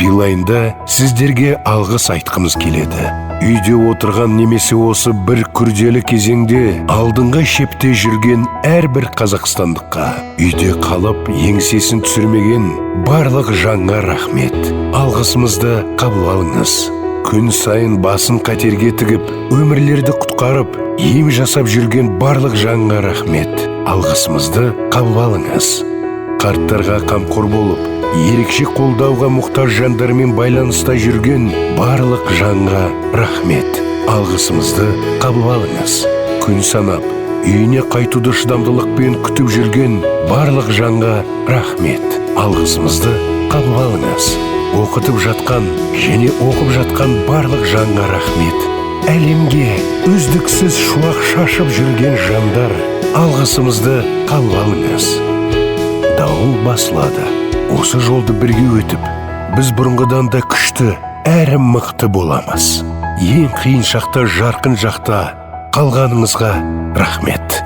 Билайында сіздерге алғыс айтқымыз келеді. Үйде отырған немесе осы бір күрделі кезеңде алдыңға шепте жүрген әрбір қазақстандыққа, үйде қалып еңсесін түсірмеген барлық жанға рахмет. Алғысымызды қабыл алыңыз. Күн сайын басын қатерге тігіп, өмірлерді құтқарып, ем жасап жүрген барлық жанға рахмет. Алғысымызды қабыл алыңыз. Қарттарға қамқор болып, ерекше қолдауға мұқтаж жандармен байланыста жүрген барлық жанға рахмет. Алғысымызды қабыл алыңыз. Күн санап, үйіне қайтуды шыдамдылықпен күтіп жүрген барлық жанға рахмет. Алғысымызды қабыл алыңыз. Оқытып жатқан және оқып жатқан барлық жанға рахмет. Әлемге үздіксіз шуақ шашып жүрген жандар, алғысымызды қабыл алыңыз. Дауыл басылады. Осы жолды бірге өтіп, біз бұрынғыдан да күшті әрі мықты боламыз. Ең қиын шақта, жарқын жақта қалғанымызға рахмет.